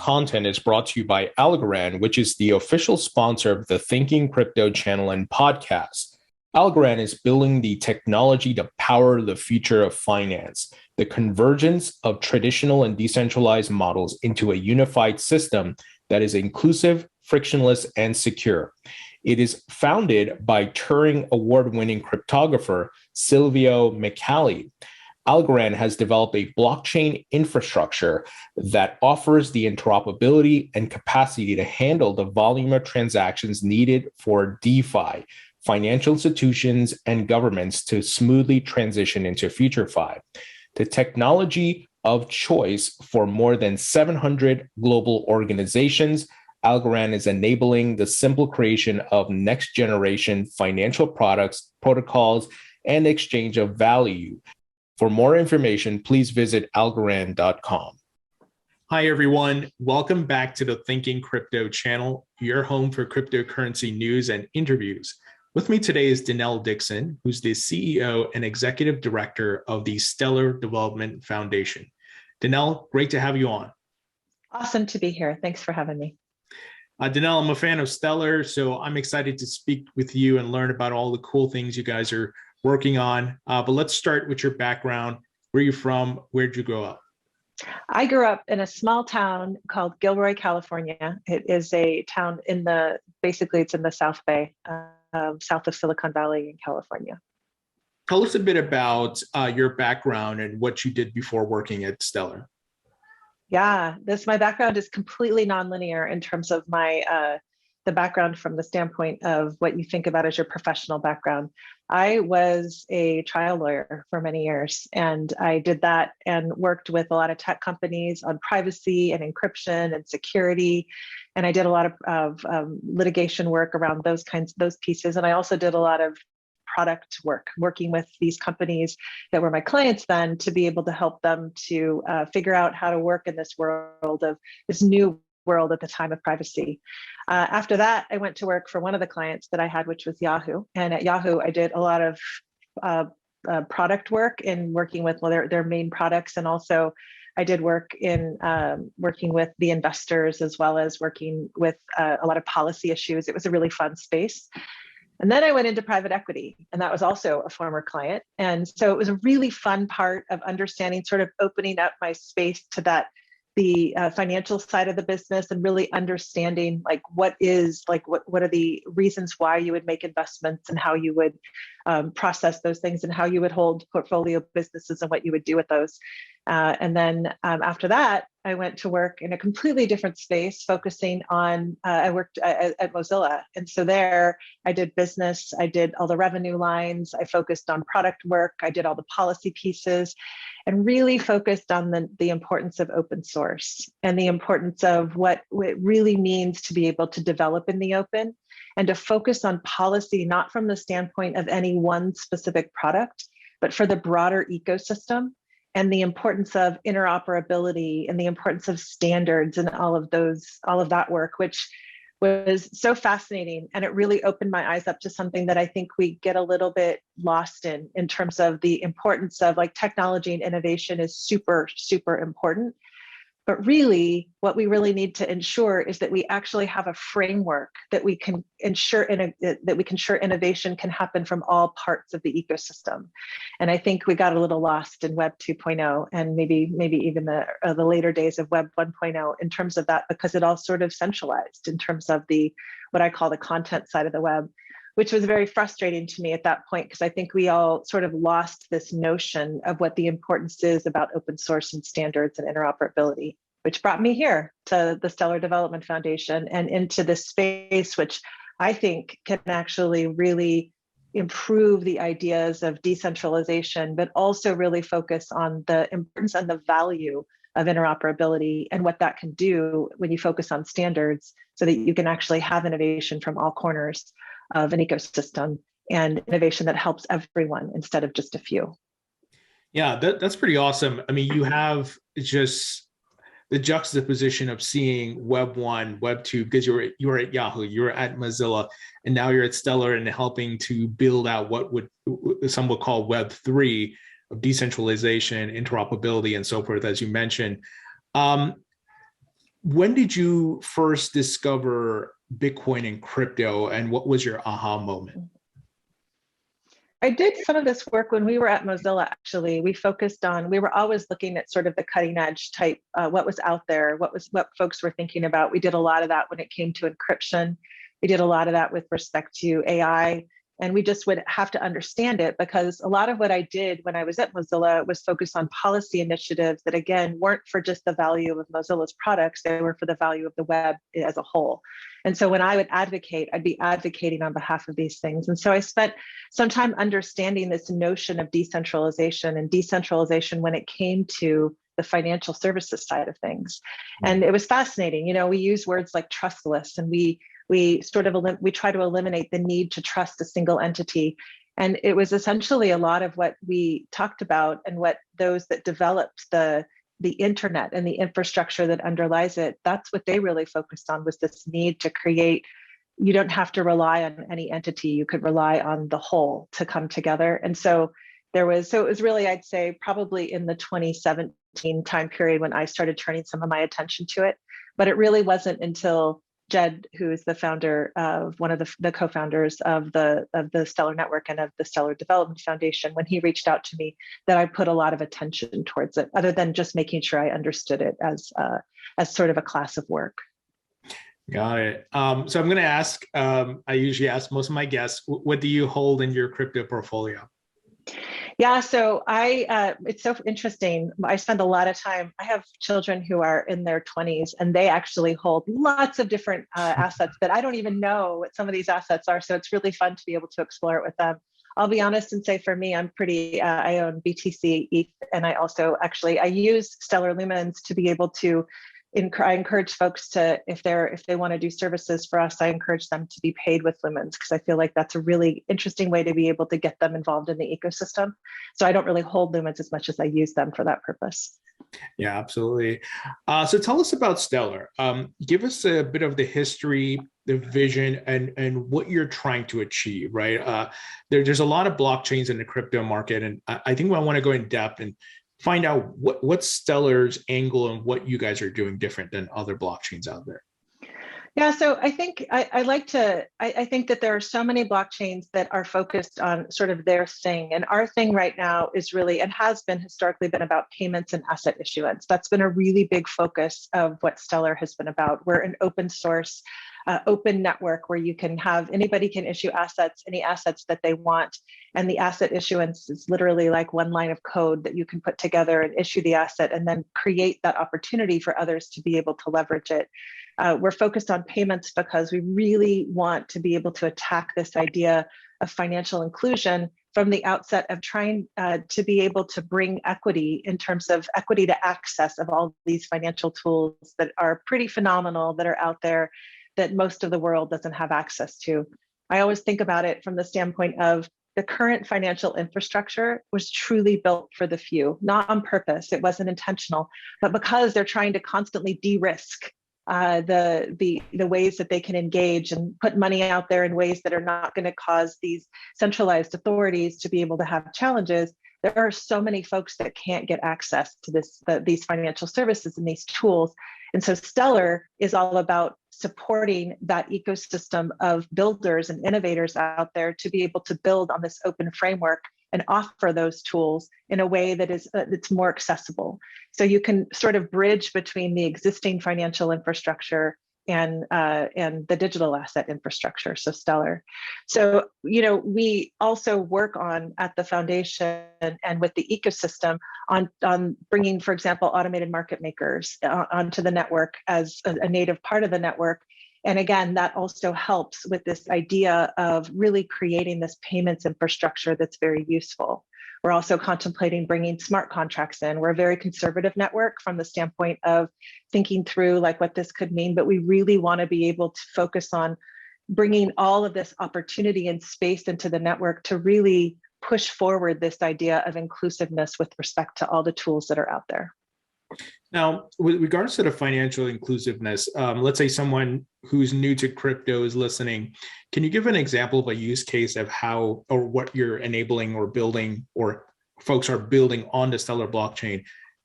content is brought to you by Algorand, which is the official sponsor of the Thinking Crypto channel and podcast. Algorand is building the technology to power the future of finance, the convergence of traditional and decentralized models into a unified system that is inclusive, frictionless, and secure. It is founded by Turing Award-winning cryptographer Jed McCaleb. Algorand has developed a blockchain infrastructure that offers the interoperability and capacity to handle the volume of transactions needed for DeFi, financial institutions, and governments to smoothly transition into FutureFi. The technology of choice for more than 700 global organizations, Algorand is enabling the simple creation of next-generation financial products, protocols, and exchange of value. For more information, please visit algorand.com. Hi, everyone. Welcome back to the Thinking Crypto channel, your home for cryptocurrency news and interviews. With me today is Denelle Dixon, who's the CEO and Executive Director of the Stellar Development Foundation. Denelle, great to have you on. Awesome to be here. Thanks for having me. Denelle, I'm a fan of Stellar, so I'm excited to speak with you and learn about all the cool things you guys are working on. But let's start with your background. Where are you from? Where'd you grow up? I grew up in a small town called Gilroy, California. It is a town it's in the South Bay, south of Silicon Valley in California. Tell us a bit about your background and what you did before working at Stellar. Yeah, my background is completely nonlinear in terms of the background from the standpoint of what you think about as your professional background. I was a trial lawyer for many years, and I did that and worked with a lot of tech companies on privacy and encryption and security. And I did a lot of litigation work around those pieces. And I also did a lot of product work, working with these companies that were my clients then to be able to help them to figure out how to work in this new world at the time of privacy. After that, I went to work for one of the clients that I had, which was Yahoo. And at Yahoo, I did a lot of product work in working with their main products. And also I did work in working with the investors, as well as working with a lot of policy issues. It was a really fun space. And then I went into private equity, and that was also a former client. And so it was a really fun part of understanding, sort of opening up my space to the financial side of the business, and really understanding what are the reasons why you would make investments, and how you would process those things, and how you would hold portfolio businesses and what you would do with those. And then after that, I went to work in a completely different space, focusing on, I worked at Mozilla. And so there I did business, I did all the revenue lines, I focused on product work, I did all the policy pieces, and really focused on the importance of open source and the importance of what it really means to be able to develop in the open, and to focus on policy, not from the standpoint of any one specific product, but for the broader ecosystem, and the importance of interoperability and the importance of standards and all of that work, which was so fascinating. And it really opened my eyes up to something that I think we get a little bit lost in terms of the importance of technology and innovation is super, super important. But really, what we really need to ensure is that we actually have a framework that we can ensure innovation can happen from all parts of the ecosystem. And I think we got a little lost in Web 2.0, and maybe even the later days of Web 1.0 in terms of that, because it all sort of centralized in terms of what I call the content side of the web, which was very frustrating to me at that point, because I think we all sort of lost this notion of what the importance is about open source and standards and interoperability, which brought me here to the Stellar Development Foundation and into this space, which I think can actually really improve the ideas of decentralization, but also really focus on the importance and the value of interoperability and what that can do when you focus on standards, so that you can actually have innovation from all corners of an ecosystem, and innovation that helps everyone instead of just a few. Yeah, that's pretty awesome. I mean, you have just the juxtaposition of seeing Web 1, Web 2, because you were at Yahoo, you were at Mozilla, and now you're at Stellar and helping to build out what some would call Web 3 of decentralization, interoperability, and so forth, as you mentioned. When did you first discover Bitcoin and crypto, and what was your aha moment? I did some of this work when we were at Mozilla, actually. We were always looking at sort of the cutting edge type, what was out there, what folks were thinking about. We did a lot of that when it came to encryption. We did a lot of that with respect to AI. And we just would have to understand it, because a lot of what I did when I was at Mozilla was focus on policy initiatives that, again, weren't for just the value of Mozilla's products, they were for the value of the web as a whole. And so when I would advocate, I'd be advocating on behalf of these things. And so I spent some time understanding this notion of decentralization when it came to the financial services side of things. And it was fascinating. You know, we use words like trustless, and we try to eliminate the need to trust a single entity. And it was essentially a lot of what we talked about, and what those that developed the internet and the infrastructure that underlies it, that's what they really focused on, was this need to create. You don't have to rely on any entity, you could rely on the whole to come together. And so it was really, I'd say, probably in the 2017 time period when I started turning some of my attention to it. But it really wasn't until Jed, who is the founder of one of the co-founders of the Stellar Network and of the Stellar Development Foundation, when he reached out to me, that I put a lot of attention towards it, other than just making sure I understood it as sort of a class of work. Got it. So I'm going to ask, I usually ask most of my guests, what do you hold in your crypto portfolio? Yeah, so it's so interesting. I spend a lot of time, I have children who are in their 20s, and they actually hold lots of different assets that I don't even know what some of these assets are. So it's really fun to be able to explore it with them. I'll be honest and say, for me, I own BTC, ETH, and I use Stellar Lumens to be able to I encourage folks to, if they want to do services for us, I encourage them to be paid with Lumens, because I feel like that's a really interesting way to be able to get them involved in the ecosystem. So I don't really hold Lumens as much as I use them for that purpose. Yeah, absolutely. So tell us about Stellar. Give us a bit of the history, the vision, and what you're trying to achieve, right? There's a lot of blockchains in the crypto market, and I think I want to go in depth and find out what's Stellar's angle and what you guys are doing different than other blockchains out there. Yeah, so I think I think that there are so many blockchains that are focused on sort of their thing. And our thing right now is really, and has been historically been about payments and asset issuance. That's been a really big focus of what Stellar has been about. We're an open source, open network where anybody can issue assets, any assets that they want. And the asset issuance is literally like one line of code that you can put together and issue the asset, and then create that opportunity for others to be able to leverage it. We're focused on payments because we really want to be able to attack this idea of financial inclusion from the outset of trying to be able to bring equity, in terms of equity to access of all these financial tools that are pretty phenomenal, that are out there, that most of the world doesn't have access to. I always think about it from the standpoint of the current financial infrastructure was truly built for the few, not on purpose. It wasn't intentional, but because they're trying to constantly de-risk the ways that they can engage and put money out there in ways that are not going to cause these centralized authorities to be able to have challenges. There are so many folks that can't get access to these financial services and these tools. And so Stellar is all about supporting that ecosystem of builders and innovators out there to be able to build on this open framework and offer those tools in a way that is that's more accessible. So you can sort of bridge between the existing financial infrastructure and the digital asset infrastructure, so Stellar. So, we also work on, at the foundation and with the ecosystem, on bringing, for example, automated market makers onto the network as a native part of the network. And again, that also helps with this idea of really creating this payments infrastructure that's very useful. We're also contemplating bringing smart contracts in. We're a very conservative network from the standpoint of thinking through like what this could mean, but we really want to be able to focus on bringing all of this opportunity and space into the network to really push forward this idea of inclusiveness with respect to all the tools that are out there. Now, with regards to the financial inclusiveness, let's say someone who's new to crypto is listening. Can you give an example of a use case of how or what you're enabling or building, or folks are building on the Stellar blockchain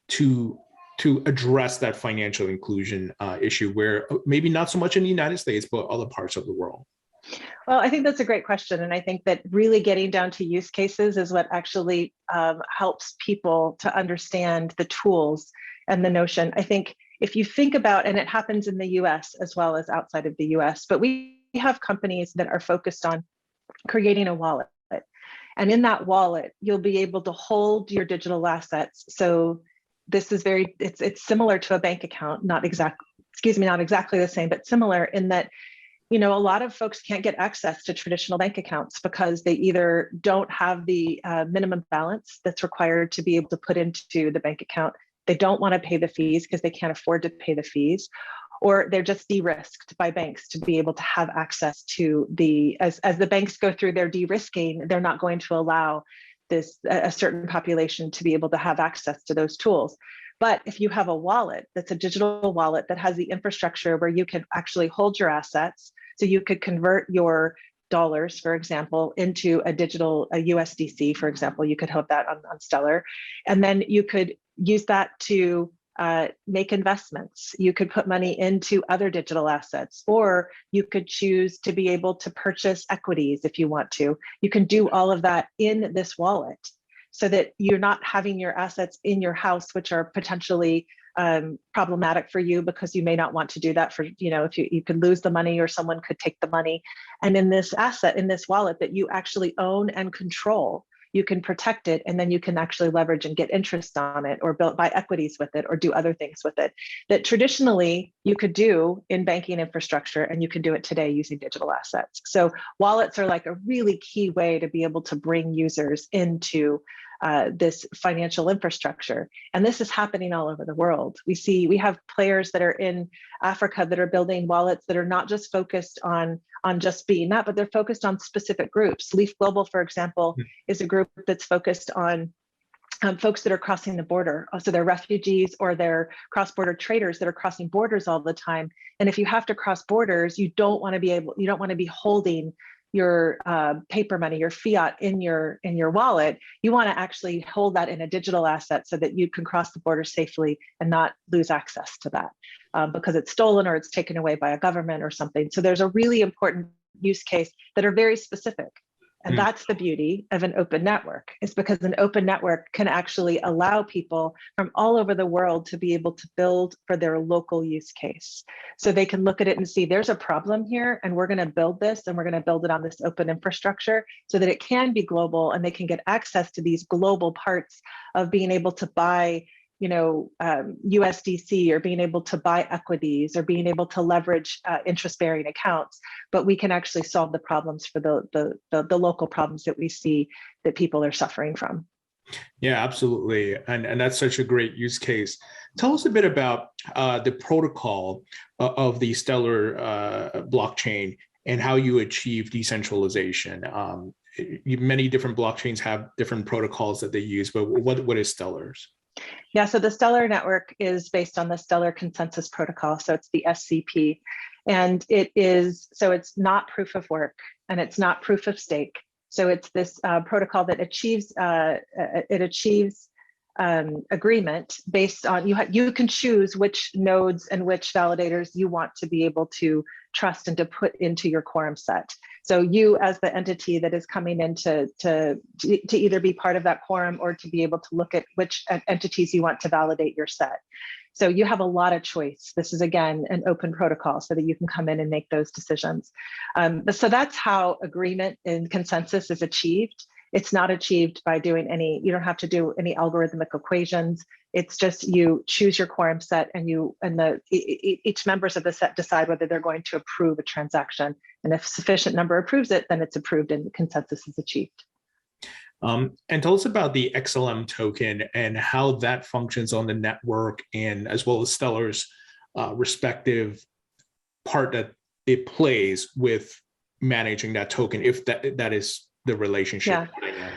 to to address that financial inclusion issue, where maybe not so much in the United States, but other parts of the world? Well, I think that's a great question. And I think that really getting down to use cases is what actually helps people to understand the tools and the notion. I think if you think about, and it happens in the US as well as outside of the US, but we have companies that are focused on creating a wallet. And in that wallet, you'll be able to hold your digital assets. So this is it's similar to a bank account, not exactly the same, but similar in that, a lot of folks can't get access to traditional bank accounts because they either don't have the minimum balance that's required to be able to put into the bank account. They don't want to pay the fees because they can't afford to pay the fees, or they're just de-risked by banks to be able to have access to as the banks go through their de-risking, they're not going to allow a certain population to be able to have access to those tools. But if you have a wallet that's a digital wallet that has the infrastructure where you can actually hold your assets, so you could convert your dollars, for example, into a USDC, for example, you could hold that on Stellar, and then you could use that to make investments. You could put money into other digital assets, or you could choose to be able to purchase equities if you want to. You can do all of that in this wallet so that you're not having your assets in your house, which are potentially problematic for you because you may not want to do that for, if you could lose the money or someone could take the money. And in this wallet that you actually own and control, you can protect it, and then you can actually leverage and get interest on it, or buy equities with it, or do other things with it that traditionally you could do in banking infrastructure, and you can do it today using digital assets. So wallets are like a really key way to be able to bring users into this financial infrastructure. And this is happening all over the world. We have players that are in Africa that are building wallets that are not just focused on just being that, but they're focused on specific groups. Leaf Global, for example, is a group that's focused on folks that are crossing the border. So they're refugees or they're cross-border traders that are crossing borders all the time. And if you have to cross borders, you don't want to be holding your paper money, your fiat in your wallet. You want to actually hold that in a digital asset so that you can cross the border safely and not lose access to that because it's stolen or it's taken away by a government or something. So there's a really important use case that are very specific. And that's the beauty of an open network, is because an open network can actually allow people from all over the world to be able to build for their local use case. So they can look at it and see there's a problem here, and we're going to build this, and we're going to build it on this open infrastructure so that it can be global, and they can get access to these global parts of being able to buy USDC, or being able to buy equities, or being able to leverage interest-bearing accounts. But we can actually solve the problems for the local problems that we see that people are suffering from. Yeah, absolutely. And that's such a great use case. Tell us a bit about the protocol of the Stellar blockchain and how you achieve decentralization. Many different blockchains have different protocols that they use, but what is Stellar's? Yeah, so the Stellar network is based on the Stellar Consensus Protocol. So it's the SCP. And it's not proof of work, and it's not proof of stake. So it's this protocol that achieves agreement based on, you can choose which nodes and which validators you want to be able to trust and to put into your quorum set. So you, as the entity that is coming in to either be part of that quorum or to be able to look at which entities you want to validate your set. So you have a lot of choice. This is, again, an open protocol so that you can come in and make those decisions. So that's how agreement and consensus is achieved. It's not achieved by doing you don't have to do any algorithmic equations. It's just you choose your quorum set, and each members of the set decide whether they're going to approve a transaction. And if sufficient number approves it, then it's approved and consensus is achieved. And tell us about the XLM token and how that functions on the network, and as well as Stellar's respective part that it plays with managing that token, if that is the relationship. Yeah.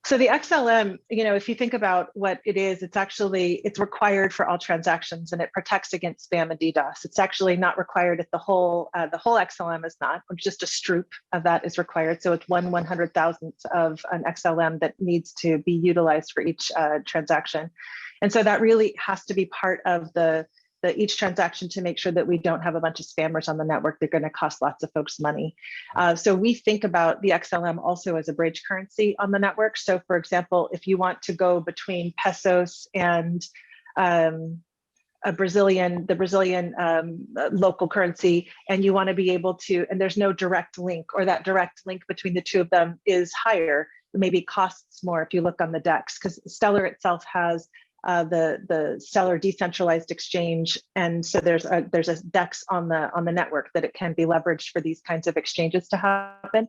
So the XLM, if you think about what it is, it's required for all transactions, and it protects against spam and DDoS. It's actually not required if the whole XLM is not, or just a stroop of that is required. So it's 1/100,000th of an XLM that needs to be utilized for each transaction. And so that really has to be part of each transaction to make sure that we don't have a bunch of spammers on the network. They're going to cost lots of folks money. So we think about the XLM also as a bridge currency on the network. So for example, if you want to go between pesos and the Brazilian local currency, and you want to be able to, and there's no direct link, or that direct link between the two of them is higher, maybe costs more if you look on the DEX, because Stellar itself has the Stellar decentralized exchange, and so there's a DEX on the network that it can be leveraged for these kinds of exchanges to happen.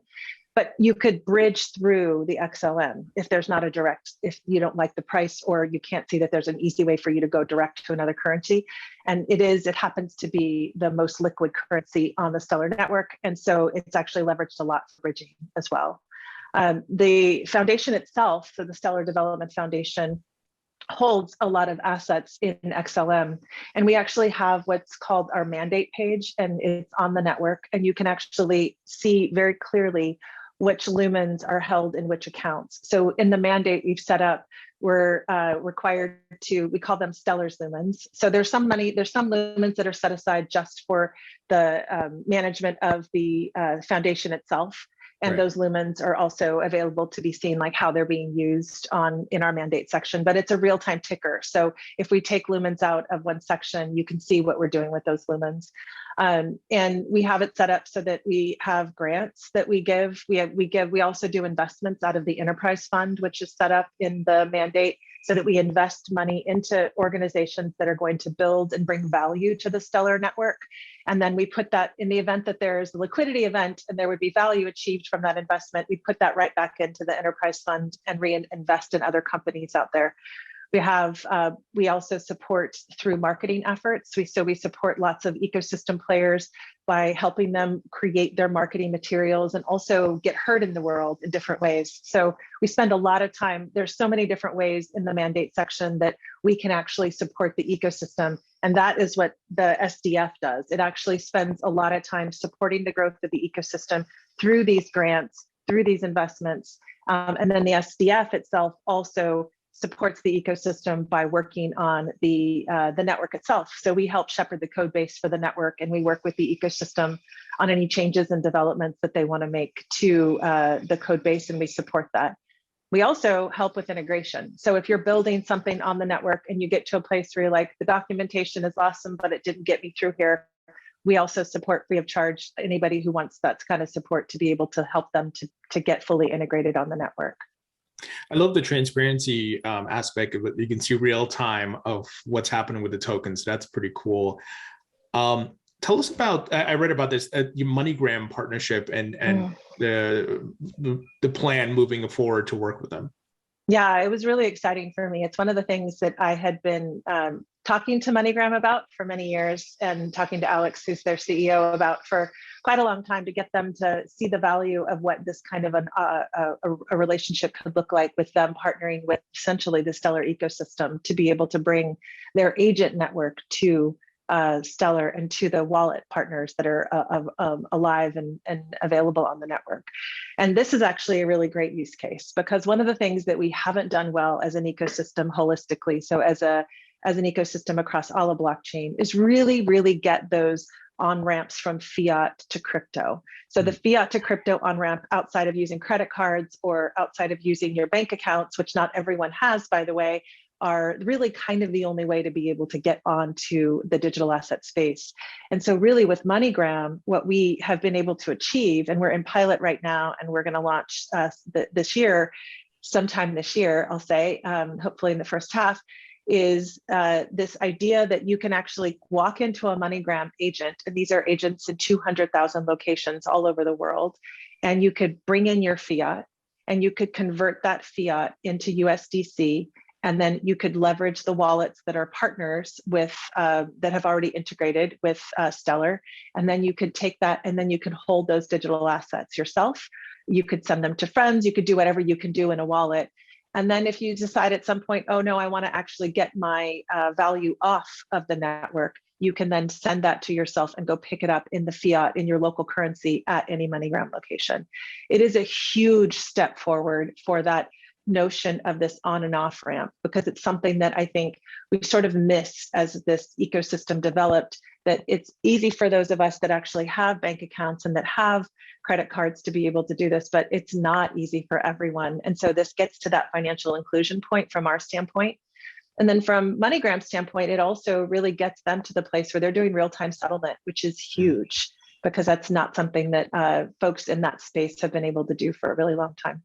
But you could bridge through the XLM if you don't like the price, or you can't see that there's an easy way for you to go direct to another currency. And it happens to be the most liquid currency on the Stellar network, and so it's actually leveraged a lot for bridging as well. The foundation itself, so the Stellar Development Foundation, holds a lot of assets in XLM. And we actually have what's called our mandate page, and it's on the network. And you can actually see very clearly which lumens are held in which accounts. So in the mandate we've set up, we're required to, we call them Stellar's lumens. So there's some lumens that are set aside just for the management of the foundation itself. And those lumens are also available to be seen, like how they're being used in our mandate section, but it's a real-time ticker. So if we take lumens out of one section, you can see what we're doing with those lumens. And we have it set up so that we have grants that we give. We also do investments out of the enterprise fund, which is set up in the mandate, so that we invest money into organizations that are going to build and bring value to the Stellar network. And then we put that, in the event that there's a liquidity event and there would be value achieved from that investment, we put that right back into the enterprise fund and reinvest in other companies out there. We also support through marketing efforts. We support lots of ecosystem players by helping them create their marketing materials and also get heard in the world in different ways. So we spend a lot of time, there's so many different ways in the mandate section that we can actually support the ecosystem. And that is what the SDF does. It actually spends a lot of time supporting the growth of the ecosystem through these grants, through these investments. And then the SDF itself also supports the ecosystem by working on the network itself. So we help shepherd the code base for the network, and we work with the ecosystem on any changes and developments that they want to make to the code base, and we support that. We also help with integration. So if you're building something on the network and you get to a place where you're like, the documentation is awesome, but it didn't get me through here, we also support free of charge anybody who wants that kind of support to be able to help them to get fully integrated on the network. I love the transparency aspect of it. You can see real time of what's happening with the tokens. That's pretty cool. Tell us about, I read about this, your MoneyGram partnership and the plan moving forward to work with them. Yeah, it was really exciting for me. It's one of the things that I had been talking to MoneyGram about for many years, and talking to Alex, who's their CEO, about for quite a long time, to get them to see the value of what this kind of a relationship could look like, with them partnering with essentially the Stellar ecosystem to be able to bring their agent network to Stellar and to the wallet partners that are alive and available on the network. And this is actually a really great use case, because one of the things that we haven't done well as an ecosystem holistically, so as an ecosystem across all of blockchain, is really get those on-ramps from fiat to crypto. So the fiat to crypto on-ramp, outside of using credit cards or outside of using your bank accounts, which not everyone has, by the way, are really kind of the only way to be able to get onto the digital asset space. And so really with MoneyGram, what we have been able to achieve, and we're in pilot right now, and we're going to launch this year, sometime this year, I'll say, hopefully in the first half, is this idea that you can actually walk into a MoneyGram agent, and these are agents in 200,000 locations all over the world, and you could bring in your fiat, and you could convert that fiat into USDC, And then you could leverage the wallets that are partners with that have already integrated with Stellar. And then you could take that and then you could hold those digital assets yourself. You could send them to friends. You could do whatever you can do in a wallet. And then if you decide at some point, oh no, I want to actually get my value off of the network, you can then send that to yourself and go pick it up in the fiat in your local currency at any MoneyGram location. It is a huge step forward for that notion of this on and off ramp, because it's something that I think we sort of missed as this ecosystem developed, that it's easy for those of us that actually have bank accounts and that have credit cards to be able to do this, but it's not easy for everyone. And so this gets to that financial inclusion point from our standpoint. And then from MoneyGram's standpoint, it also really gets them to the place where they're doing real-time settlement, which is huge, because that's not something that folks in that space have been able to do for a really long time.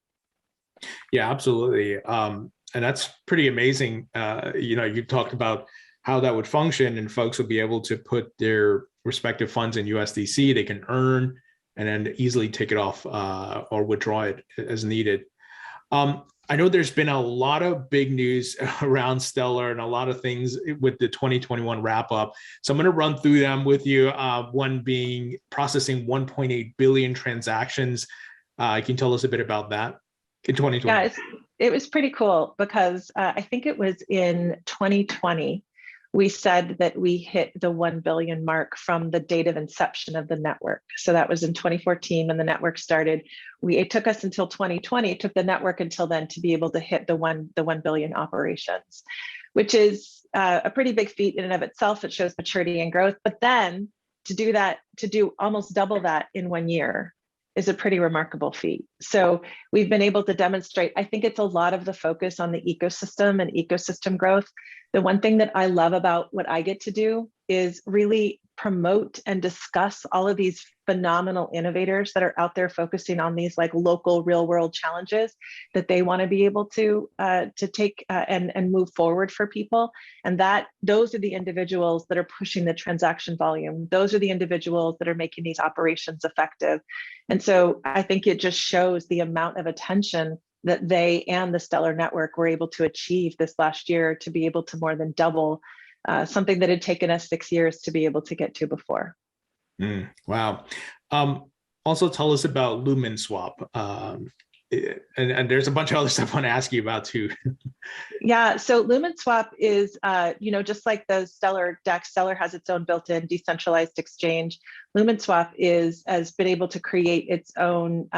Yeah, absolutely. And that's pretty amazing. You talked about how that would function, and folks will be able to put their respective funds in USDC. They can earn and then easily take it off or withdraw it as needed. I know there's been a lot of big news around Stellar and a lot of things with the 2021 wrap up. So I'm going to run through them with you. One being processing 1.8 billion transactions. Can you tell us a bit about that in 2020? Yeah, it was pretty cool, because I think it was in 2020, we said that we hit the 1 billion mark from the date of inception of the network. So that was in 2014 when the network started. It took us until 2020, it took the network until then to be able to hit the 1 billion operations, which is a pretty big feat in and of itself. It shows maturity and growth, but then to do almost double that in 1 year is a pretty remarkable feat. So we've been able to demonstrate, I think it's a lot of the focus on the ecosystem and ecosystem growth. The one thing that I love about what I get to do is really promote and discuss all of these phenomenal innovators that are out there focusing on these like local real world challenges that they want to be able to take and move forward for people. And those are the individuals that are pushing the transaction volume. Those are the individuals that are making these operations effective. And so I think it just shows the amount of attention that they and the Stellar network were able to achieve this last year, to be able to more than double something that had taken us 6 years to be able to get to before. Wow. Also tell us about Lumenswap. And there's a bunch of other stuff I want to ask you about too. Yeah, so Lumenswap is, just like the Stellar DEX, Stellar has its own built-in decentralized exchange. Lumenswap has been able to create its own,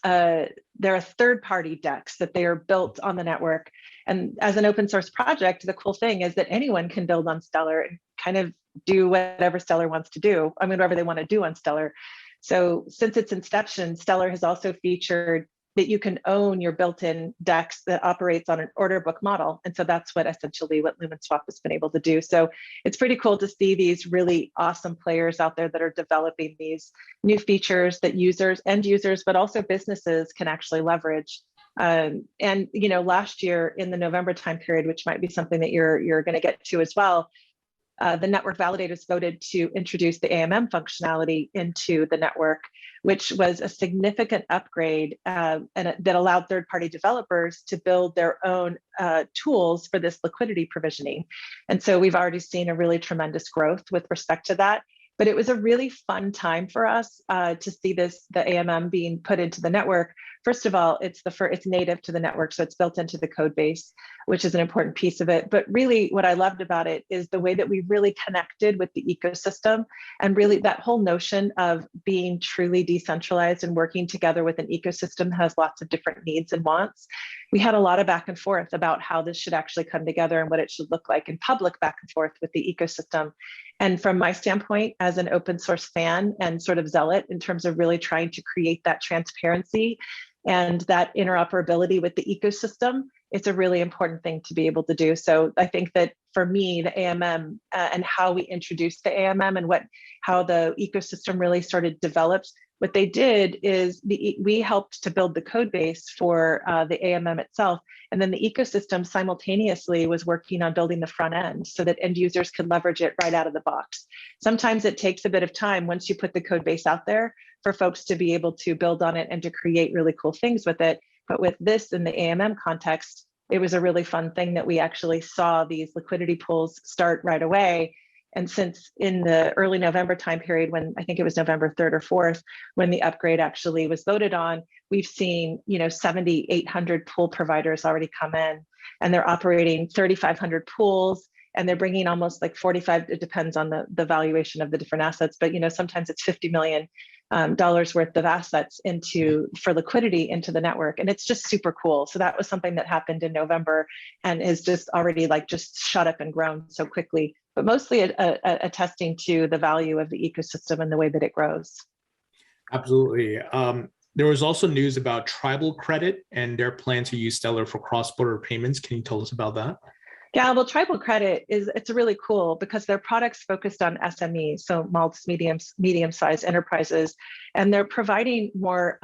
they're a third-party DEX that they are built on the network. And as an open source project, the cool thing is that anyone can build on Stellar and kind of do whatever Stellar wants to do. I mean, whatever they want to do on Stellar. So since its inception, Stellar has also featured that you can own your built-in DEX that operates on an order book model. And so that's essentially what Lumenswap has been able to do. So it's pretty cool to see these really awesome players out there that are developing these new features that end users, but also businesses can actually leverage. And last year in the November time period, which might be something that you're going to get to as well, the network validators voted to introduce the AMM functionality into the network, which was a significant upgrade and that allowed third-party developers to build their own tools for this liquidity provisioning. And so we've already seen a really tremendous growth with respect to that. But it was a really fun time for us to see the AMM being put into the network. First of all, it's native to the network, so it's built into the code base, which is an important piece of it. But really what I loved about it is the way that we really connected with the ecosystem, and really that whole notion of being truly decentralized and working together with an ecosystem has lots of different needs and wants. We had a lot of back and forth about how this should actually come together and what it should look like in public back and forth with the ecosystem. And from my standpoint, as an open source fan and sort of zealot in terms of really trying to create that transparency and that interoperability with the ecosystem, it's a really important thing to be able to do. So I think that for me, the AMM and how we introduced the AMM and how the ecosystem really started developed, what they did is we helped to build the code base for the AMM itself. And then the ecosystem simultaneously was working on building the front end so that end users could leverage it right out of the box. Sometimes it takes a bit of time once you put the code base out there for folks to be able to build on it and to create really cool things with it. But with this in the AMM context, it was a really fun thing that we actually saw these liquidity pools start right away. And since in the early November time period, when I think it was November 3rd or 4th, when the upgrade actually was voted on, we've seen 7,800 pool providers already come in, and they're operating 3,500 pools, and they're bringing almost like 45. It depends on the valuation of the different assets, but sometimes it's $50 million worth of assets for liquidity into the network, and it's just super cool. So that was something that happened in November, and is just already just shot up and grown so quickly, but mostly attesting to the value of the ecosystem and the way that it grows. Absolutely. There was also news about TribalCredit and their plan to use Stellar for cross-border payments. Can you tell us about that? Yeah, well, TribalCredit it's really cool because their products focused on SMEs, so small to medium-sized enterprises, and they're providing more,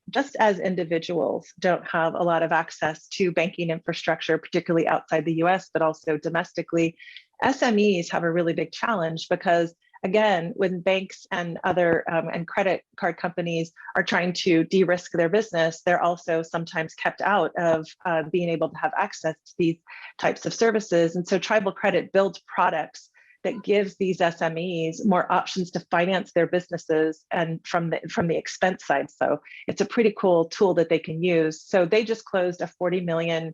just as individuals don't have a lot of access to banking infrastructure, particularly outside the US, but also domestically. SMEs have a really big challenge because, again, when banks and other and credit card companies are trying to de-risk their business, they're also sometimes kept out of being able to have access to these types of services. And so TribalCredit builds products that gives these SMEs more options to finance their businesses and from the expense side. So it's a pretty cool tool that they can use. So they just closed a $40 million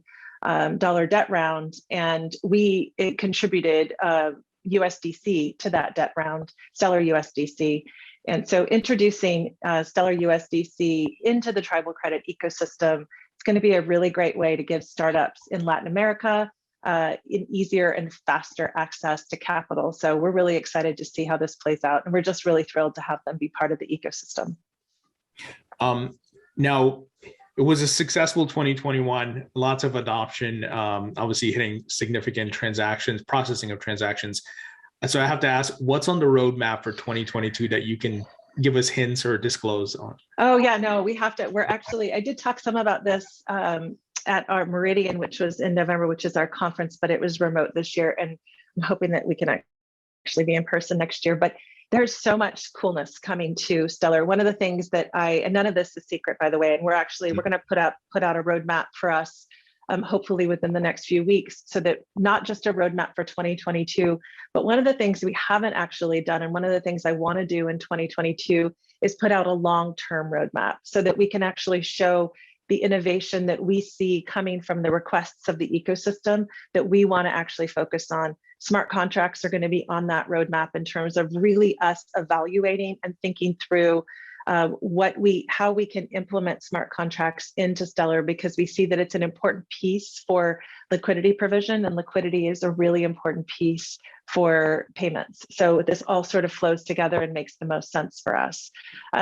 debt round, and it contributed USDC to that debt round, Stellar USDC. And so introducing Stellar USDC into the TribalCredit ecosystem, it's going to be a really great way to give startups in Latin America easier and faster access to capital. So we're really excited to see how this plays out. And we're just really thrilled to have them be part of the ecosystem. Now, it was a successful 2021, lots of adoption, obviously hitting significant processing of transactions. And so I have to ask, what's on the roadmap for 2022 that you can give us hints or disclose on? Oh yeah, no, we have to, I did talk some about this at our Meridian, which was in November, which is our conference, but it was remote this year. And I'm hoping that we can actually be in person next year. But there's so much coolness coming to Stellar. One of the things that and none of this is secret, by the way, and we're going to put out a roadmap for us, hopefully within the next few weeks, so that not just a roadmap for 2022, but one of the things we haven't actually done, and one of the things I want to do in 2022 is put out a long-term roadmap so that we can actually show the innovation that we see coming from the requests of the ecosystem that we want to actually focus on. Smart contracts are going to be on that roadmap in terms of really us evaluating and thinking through how we can implement smart contracts into Stellar, because we see that it's an important piece for liquidity provision, and liquidity is a really important piece for payments. So this all sort of flows together and makes the most sense for us.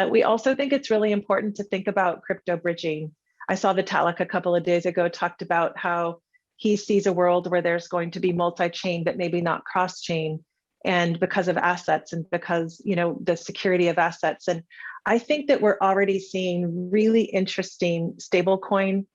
We also think it's really important to think about crypto bridging. I saw Vitalik a couple of days ago talked about how he sees a world where there's going to be multi-chain, but maybe not cross-chain, and because of assets and because, the security of assets. And I think that we're already seeing really interesting stablecoin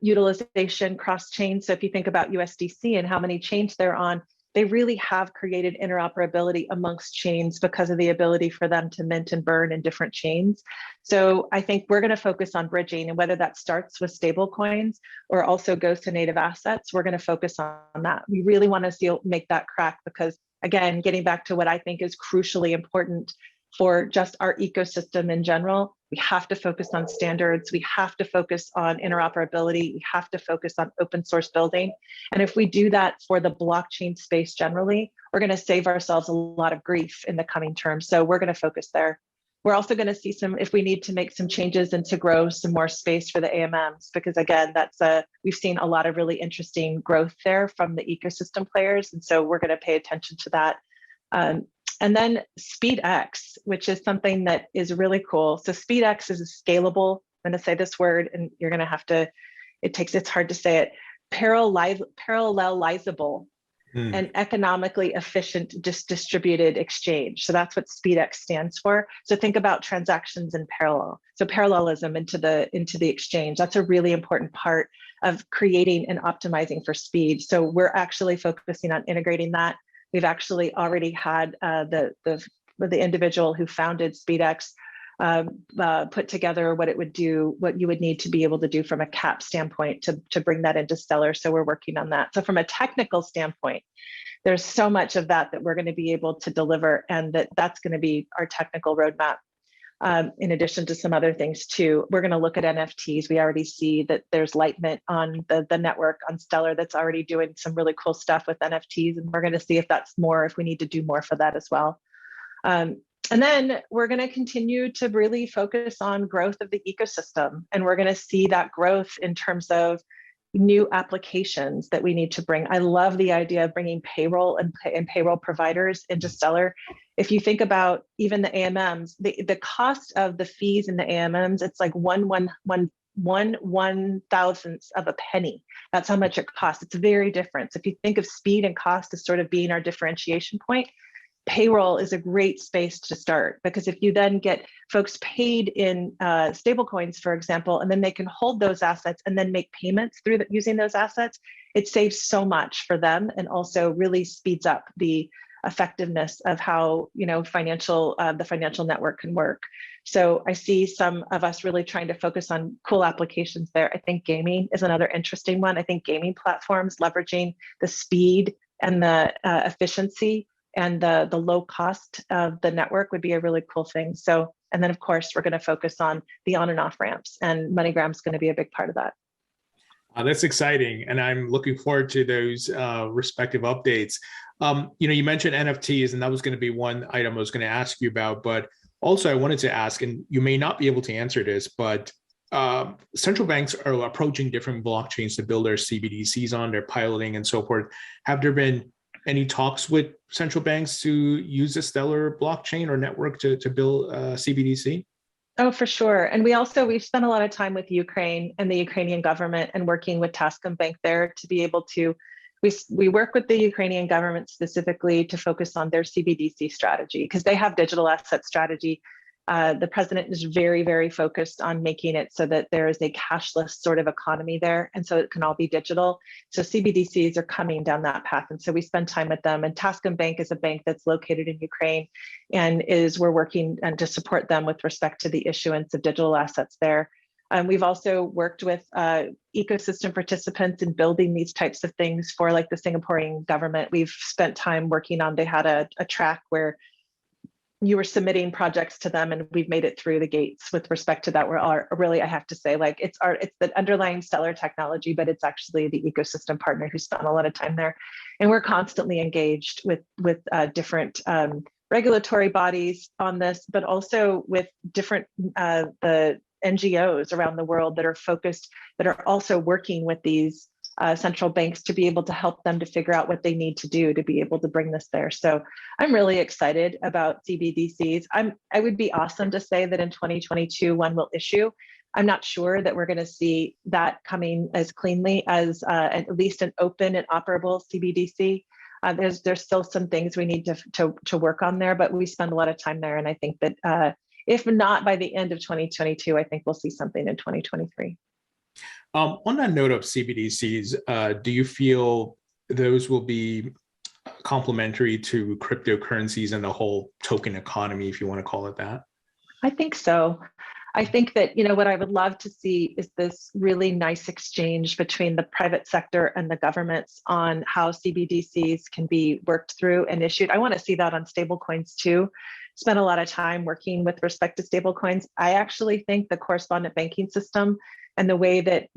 utilization cross-chain. So if you think about USDC and how many chains they're on, they really have created interoperability amongst chains because of the ability for them to mint and burn in different chains. So I think we're going to focus on bridging, and whether that starts with stable coins or also goes to native assets, we're going to focus on that. We really want to make that crack, because again, getting back to what I think is crucially important for just our ecosystem in general, we have to focus on standards. We have to focus on interoperability. We have to focus on open source building. And if we do that for the blockchain space generally, we're going to save ourselves a lot of grief in the coming term. So we're going to focus there. We're also going to see if we need to make some changes and to grow some more space for the AMMs, because again, we've seen a lot of really interesting growth there from the ecosystem players. And so we're going to pay attention to that. And then SpeedX, which is something that is really cool. So SpeedX is a scalable, I'm going to say this word, and you're going to have to, it's hard to say it, parallelizable and economically efficient distributed exchange. So that's what SpeedX stands for. So think about transactions in parallel. So parallelism into the exchange. That's a really important part of creating and optimizing for speed. So we're actually focusing on integrating that. We've actually already had the individual who founded SpeedX put together what it would do, what you would need to be able to do from a cap standpoint to bring that into Stellar. So we're working on that. So from a technical standpoint, there's so much of that we're going to be able to deliver, and that's going to be our technical roadmap. In addition to some other things too, we're going to look at NFTs. We already see that there's Lightment on the network on Stellar that's already doing some really cool stuff with NFTs, and we're going to see if that's more, if we need to do more for that as well. And then we're going to continue to really focus on growth of the ecosystem, and we're going to see that growth in terms of new applications that we need to bring. I love the idea of bringing payroll and payroll providers into Stellar. If you think about even the AMMs, the cost of the fees in the AMMs, it's like one thousandth of a penny. That's how much it costs. It's very different. So if you think of speed and cost as sort of being our differentiation point, payroll is a great space to start, because if you then get folks paid in stablecoins, for example, and then they can hold those assets and then make payments through using those assets, it saves so much for them, and also really speeds up the effectiveness of how the financial network can work. So I see some of us really trying to focus on cool applications there. I think gaming is another interesting one. I think gaming platforms leveraging the speed and the efficiency and the low cost of the network would be a really cool thing. So, and then of course, we're going to focus on the on and off ramps, and MoneyGram is going to be a big part of that. That's exciting, and I'm looking forward to those respective updates. You mentioned NFTs, and that was going to be one item I was going to ask you about, but also I wanted to ask, and you may not be able to answer this, but central banks are approaching different blockchains to build their CBDCs on, their piloting and so forth. Have there been any talks with central banks to use the Stellar blockchain or network to build CBDC? Oh, for sure. And we've spent a lot of time with Ukraine and the Ukrainian government, and working with Tascom Bank there to be able to, we work with the Ukrainian government specifically to focus on their CBDC strategy, because they have digital asset strategy. The president is very, very focused on making it so that there is a cashless sort of economy there, and so it can all be digital. So CBDCs are coming down that path, and so we spend time with them. And Tascom Bank is a bank that's located in Ukraine, and we're working to support them with respect to the issuance of digital assets there. We've also worked with ecosystem participants in building these types of things for, like, the Singaporean government. We've spent time working on, they had a track where you were submitting projects to them, and we've made it through the gates with respect to that. We're really, I have to say, like, it's the underlying Stellar technology, but it's actually the ecosystem partner who spent a lot of time there. And we're constantly engaged with different regulatory bodies on this, but also with different the NGOs around the world that are also working with these central banks to be able to help them to figure out what they need to do to be able to bring this there. So I'm really excited about CBDCs. I would be awesome to say that in 2022, one will issue. I'm not sure that we're going to see that coming as cleanly as at least an open and operable CBDC. There's still some things we need to work on there, but we spend a lot of time there. And I think that if not by the end of 2022, I think we'll see something in 2023. On that note of CBDCs, do you feel those will be complementary to cryptocurrencies and the whole token economy, if you want to call it that? I think so. I think that, what I would love to see is this really nice exchange between the private sector and the governments on how CBDCs can be worked through and issued. I want to see that on stablecoins too. Spent a lot of time working with respect to stablecoins. I actually think the correspondent banking system and the way that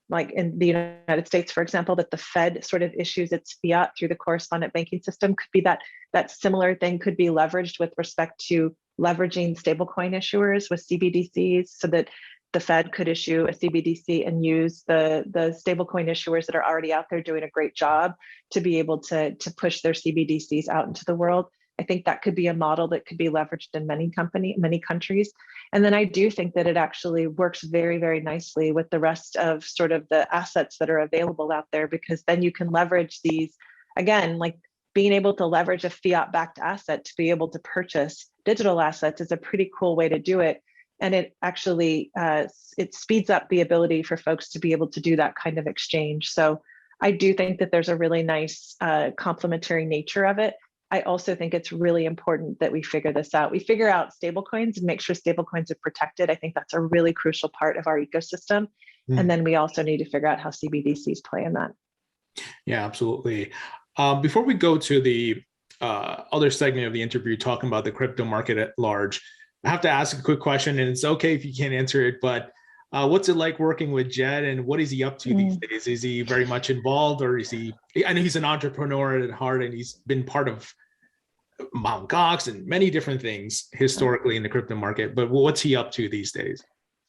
like in the United States, for example, that the Fed sort of issues its fiat through the correspondent banking system, could be that similar thing could be leveraged with respect to leveraging stablecoin issuers with CBDCs, so that the Fed could issue a CBDC and use the stablecoin issuers that are already out there doing a great job to be able to push their CBDCs out into the world. I think that could be a model that could be leveraged in many countries. And then I do think that it actually works very, very nicely with the rest of sort of the assets that are available out there, because then you can leverage these, again, like being able to leverage a fiat-backed asset to be able to purchase digital assets is a pretty cool way to do it. And it actually, it speeds up the ability for folks to be able to do that kind of exchange. So I do think that there's a really nice complementary nature of it. I also think it's really important that we figure this out. We figure out stablecoins and make sure stablecoins are protected. I think that's a really crucial part of our ecosystem. And then we also need to figure out how CBDCs play in that. Yeah, absolutely. Before we go to the other segment of the interview, talking about the crypto market at large, I have to ask a quick question, and it's okay if you can't answer it, but what's it like working with Jed, and what is he up to these days? Is he very much involved, or is he, I know he's an entrepreneur at heart, and he's been part of Mt. Gox and many different things historically in the crypto market, but what's he up to these days?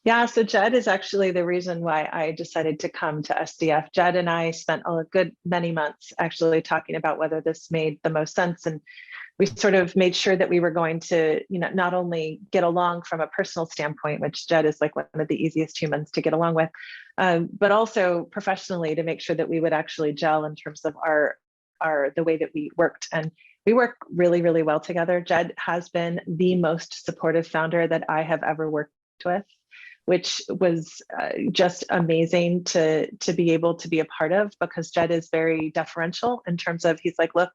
Yeah, so Jed is actually the reason why I decided to come to SDF. Jed and I spent a good many months actually talking about whether this made the most sense. And we sort of made sure that we were going to, not only get along from a personal standpoint, which Jed is like one of the easiest humans to get along with, but also professionally to make sure that we would actually gel in terms of the way that we worked. And we work really, really well together. Jed has been the most supportive founder that I have ever worked with, which was just amazing to be able to be a part of, because Jed is very deferential in terms of, he's like, look,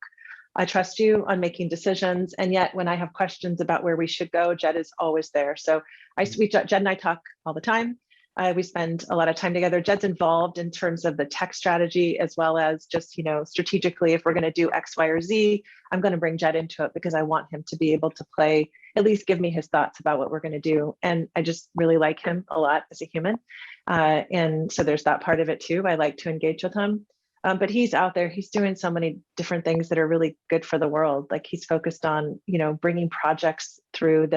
I trust you on making decisions. And yet when I have questions about where we should go, Jed is always there. So Jed and I talk all the time. We spend a lot of time together. Jed's involved in terms of the tech strategy, as well as just, strategically, if we're going to do X, Y, or Z, I'm going to bring Jed into it because I want him to be able to play, at least give me his thoughts about what we're going to do. And I just really like him a lot as a human. And so there's that part of it too. I like to engage with him. But he's out there, he's doing so many different things that are really good for the world. Like he's focused on, bringing projects through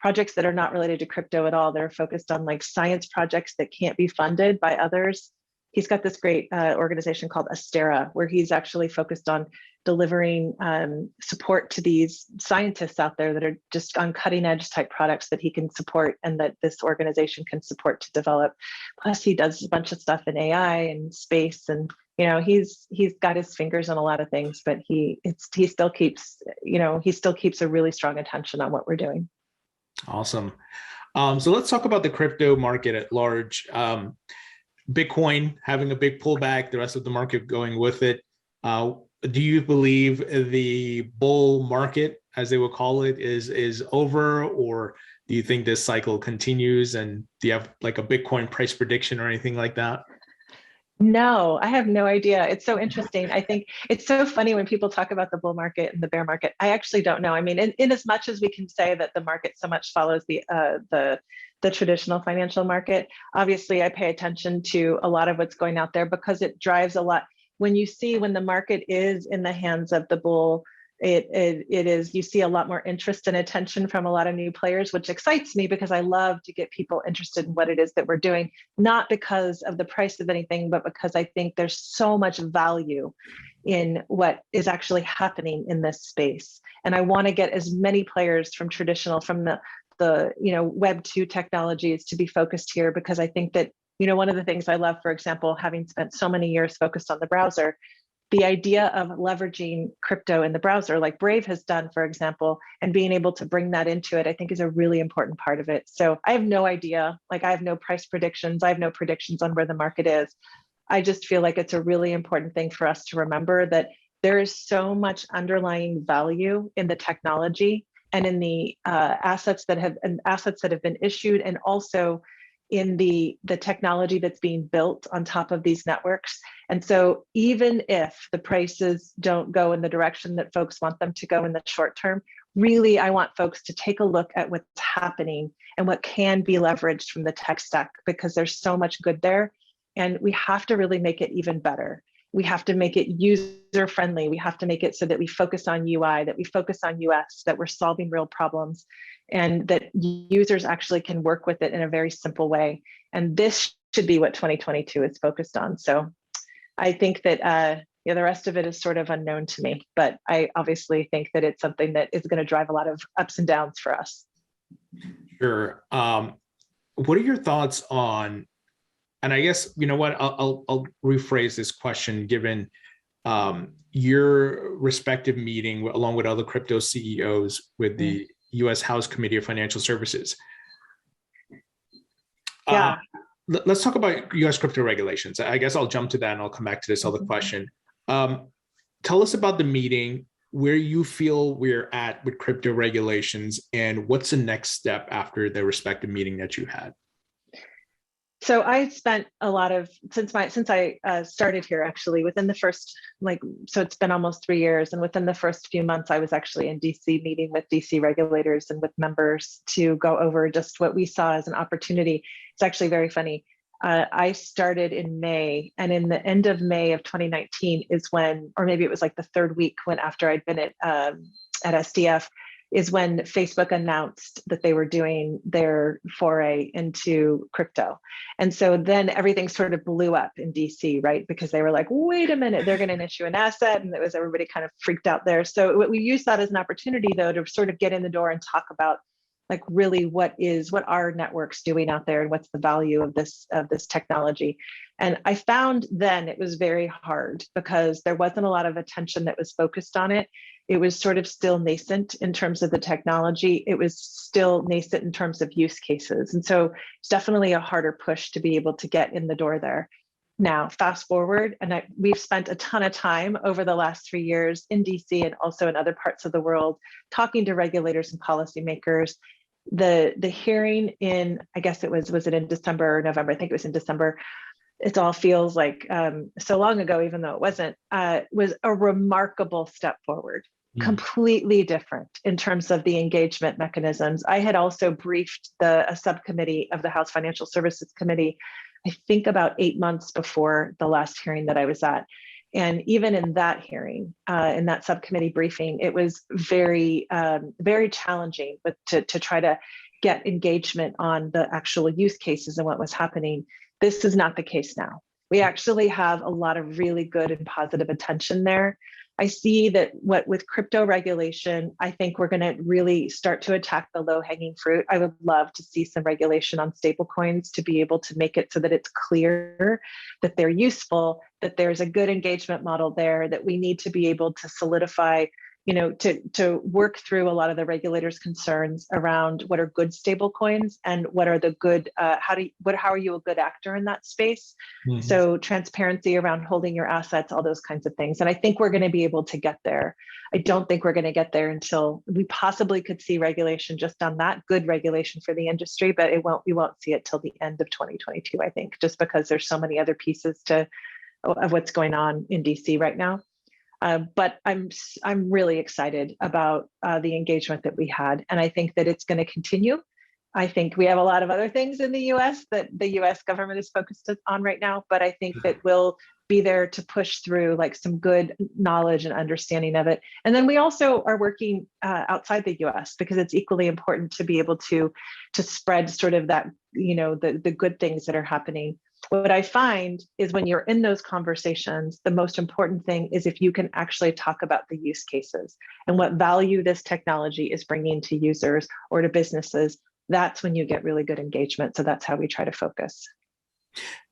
projects that are not related to crypto at all. They're focused on like science projects that can't be funded by others. He's got this great organization called Astera, where he's actually focused on delivering support to these scientists out there that are just on cutting edge type products that he can support and that this organization can support to develop. Plus he does a bunch of stuff in AI and space, and he's got his fingers on a lot of things, but he still keeps a really strong attention on what we're doing. Awesome. So let's talk about the crypto market at large. Bitcoin having a big pullback, the rest of the market going with it. Do you believe the bull market, as they would call it, is over, or do you think this cycle continues? And do you have like a Bitcoin price prediction or anything like that? No, I have no idea. It's so interesting. I think it's so funny when people talk about the bull market and the bear market. I actually don't know. I mean, in as much as we can say that the market so much follows the traditional financial market, obviously I pay attention to a lot of what's going out there because it drives a lot. When the market is in the hands of the bull, you see a lot more interest and attention from a lot of new players, which excites me because I love to get people interested in what it is that we're doing, not because of the price of anything, but because I think there's so much value in what is actually happening in this space. And I want to get as many players from the Web 2 technologies to be focused here, because I think that, one of the things I love, for example, having spent so many years focused on the browser, the idea of leveraging crypto in the browser, like Brave has done, for example, and being able to bring that into it, I think is a really important part of it. So I have no idea, I have no price predictions. I have no predictions on where the market is. I just feel like it's a really important thing for us to remember that there is so much underlying value in the technology and in the assets that have been issued, and also in the technology that's being built on top of these networks. And so even if the prices don't go in the direction that folks want them to go in the short term, really, I want folks to take a look at what's happening and what can be leveraged from the tech stack, because there's so much good there. And we have to really make it even better. We have to make it user friendly. We have to make it so that we focus on UI, that we focus on UX, that we're solving real problems, and that users actually can work with it in a very simple way. And this should be what 2022 is focused on. So I think that the rest of it is sort of unknown to me, but I obviously think that it's something that is going to drive a lot of ups and downs for us. Sure. What are your thoughts on, and I guess, I'll rephrase this question given your respective meeting along with other crypto CEOs with the U.S. House Committee of Financial Services. Yeah. Let's talk about U.S. crypto regulations. I guess I'll jump to that and I'll come back to this other question. Tell us about the meeting. where you feel we're at with crypto regulations, and what's the next step after the respective meeting that you had? So I spent a lot of, since I started here, actually, within the first, so it's been almost 3 years. And within the first few months, I was actually in DC meeting with DC regulators and with members to go over just what we saw as an opportunity. It's actually very funny. I started in May, and in the end of May of 2019 is when, or maybe it was like the third week when after I'd been at SDF, is when Facebook announced that they were doing their foray into crypto. And so then everything sort of blew up in DC, right? Because they were like, wait a minute, they're going to issue an asset. And it was everybody kind of freaked out there. So we used that as an opportunity, though, to sort of get in the door and talk about like really what are networks doing out there and what's the value of this technology. And I found then it was very hard because there wasn't a lot of attention that was focused on it. It was sort of still nascent in terms of the technology. It was still nascent in terms of use cases. And so it's definitely a harder push to be able to get in the door there. Now, fast forward, and we've spent a ton of time over the last 3 years in DC and also in other parts of the world, talking to regulators and policymakers. The hearing in, I guess was it in December or November? I think it was in December. It all feels like so long ago, even though it wasn't, was a remarkable step forward. Completely different in terms of the engagement mechanisms. I had also briefed a subcommittee of the House Financial Services Committee, I think about 8 months before the last hearing that I was at. And even in that hearing, in that subcommittee briefing, it was very, very challenging to try to get engagement on the actual use cases and what was happening. This is not the case now. We actually have a lot of really good and positive attention there. I see that with crypto regulation, I think we're going to really start to attack the low-hanging fruit. I would love to see some regulation on stablecoins to be able to make it so that it's clear that they're useful, that there's a good engagement model there, that we need to be able to solidify, to work through a lot of the regulators' concerns around what are good stable coins and what are the good, how are you a good actor in that space? Mm-hmm. So transparency around holding your assets, all those kinds of things. And I think we're going to be able to get there. I don't think we're going to get there until we possibly could see regulation just on that, good regulation for the industry, but we won't see it till the end of 2022, I think, just because there's so many other pieces of what's going on in DC right now. But I'm really excited about the engagement that we had, and I think that it's going to continue. I think we have a lot of other things in the U.S. that the U.S. government is focused on right now, but I think that we'll be there to push through like some good knowledge and understanding of it. And then we also are working outside the U.S. because it's equally important to be able to spread sort of that, the good things that are happening. What I find is when you're in those conversations, the most important thing is if you can actually talk about the use cases and what value this technology is bringing to users or to businesses, that's when you get really good engagement. So that's how we try to focus.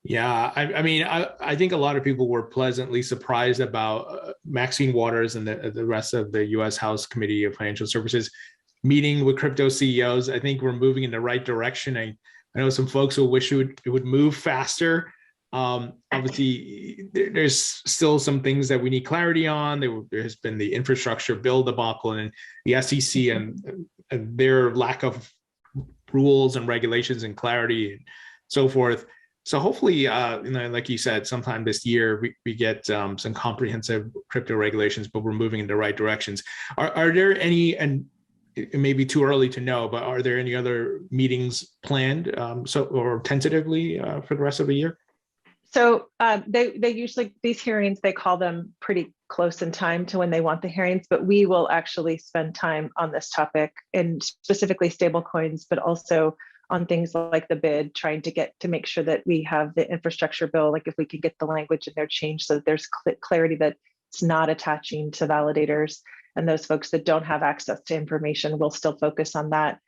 Yeah, I think a lot of people were pleasantly surprised about Maxine Waters and the rest of the U.S. House Committee of Financial Services meeting with crypto CEOs. I think we're moving in the right direction. I know some folks will wish it would move faster. Obviously, there's still some things that we need clarity on. There has been the infrastructure bill debacle and the SEC and their lack of rules and regulations and clarity and so forth. So hopefully, like you said, sometime this year we get some comprehensive crypto regulations, but we're moving in the right directions. Are there any, and it may be too early to know, but are there any other meetings planned or tentatively for the rest of the year? So they usually, these hearings, they call them pretty close in time to when they want the hearings, but we will actually spend time on this topic and specifically stablecoins, but also on things like the bid, trying to make sure that we have the infrastructure bill, like if we can get the language in there changed so that there's clarity that it's not attaching to validators, and those folks that don't have access to information will still focus on that.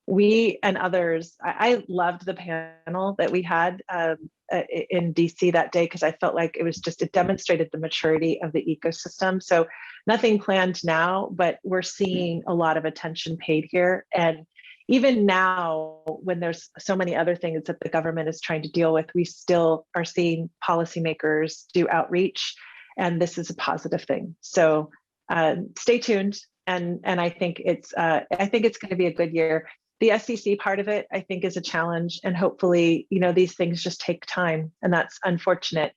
We and others, I loved the panel that we had in DC that day because I felt like it demonstrated the maturity of the ecosystem. So nothing planned now, but we're seeing a lot of attention paid here. And even now, when there's so many other things that the government is trying to deal with, we still are seeing policymakers do outreach, and this is a positive thing. So stay tuned. And I think it's going to be a good year. The SEC part of it, I think, is a challenge, and hopefully, these things just take time, and that's unfortunate.